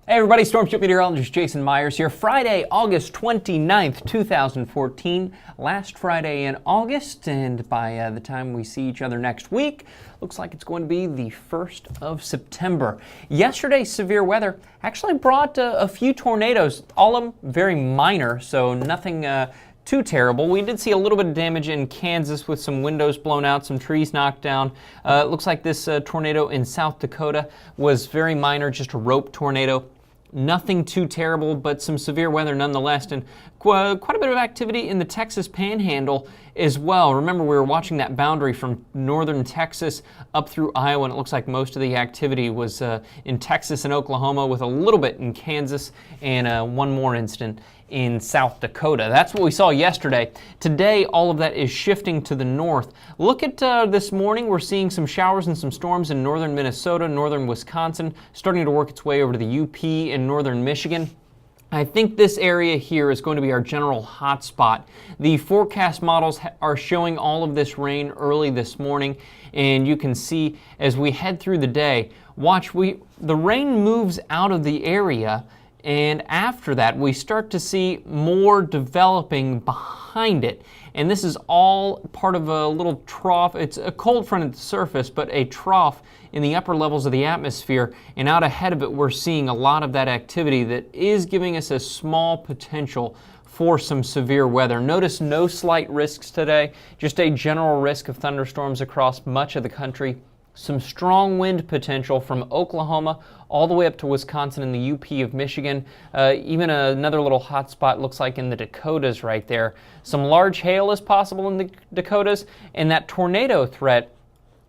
Hey everybody, Storm Chip Meteorologist Jason Myers here. Friday, August 29th, 2014. Last Friday in August, and by the time we see each other next week, looks like it's going to be the 1st of September. Yesterday's severe weather actually brought a few tornadoes, all of them very minor, so nothing too terrible. We did see a little bit of damage in Kansas with some windows blown out, some trees knocked down. It looks like this tornado in South Dakota was very minor, just a rope tornado. Nothing too terrible, but some severe weather nonetheless, and quite a bit of activity in the Texas Panhandle as well. Remember, we were watching that boundary from northern Texas up through Iowa, and it looks like most of the activity was in Texas and Oklahoma, with a little bit in Kansas and one more incident in South Dakota. That's what we saw yesterday. Today, all of that is shifting to the north. Look at this morning. We're seeing some showers and some storms in northern Minnesota, northern Wisconsin, starting to work its way over to the UP in northern Michigan. I think this area here is going to be our general hotspot. The forecast models are showing all of this rain early this morning, and you can see as we head through the day, watch, the rain moves out of the area, and after that, we start to see more developing behind it. And this is all part of a little trough. It's a cold front at the surface, but a trough in the upper levels of the atmosphere. And out ahead of it, we're seeing a lot of that activity that is giving us a small potential for some severe weather. Notice no slight risks today, just a general risk of thunderstorms across much of the country. Some strong wind potential from Oklahoma all the way up to Wisconsin and the UP of Michigan. Even another little hot spot looks like in the Dakotas right there. Some large hail is possible in the Dakotas, and that tornado threat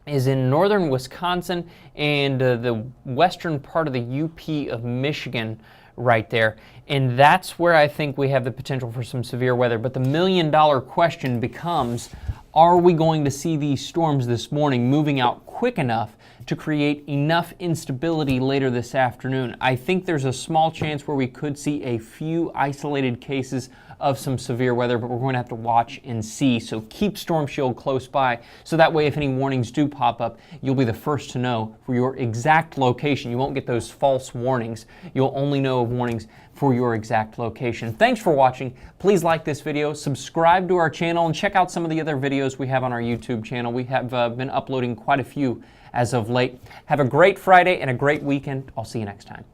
is in northern Wisconsin and the western part of the UP of Michigan right there. And that's where I think we have the potential for some severe weather. But the million-dollar question becomes, are we going to see these storms this morning moving out quick enough to create enough instability later this afternoon? I think there's a small chance where we could see a few isolated cases of some severe weather, but we're going to have to watch and see. So keep Storm Shield close by, so that way if any warnings do pop up, you'll be the first to know for your exact location. You won't get those false warnings. You'll only know of warnings for your exact location. Thanks for watching. Please like this video, subscribe to our channel, and check out some of the other videos we have on our YouTube channel. We have been uploading quite a few as of late. Have a great Friday and a great weekend. I'll see you next time.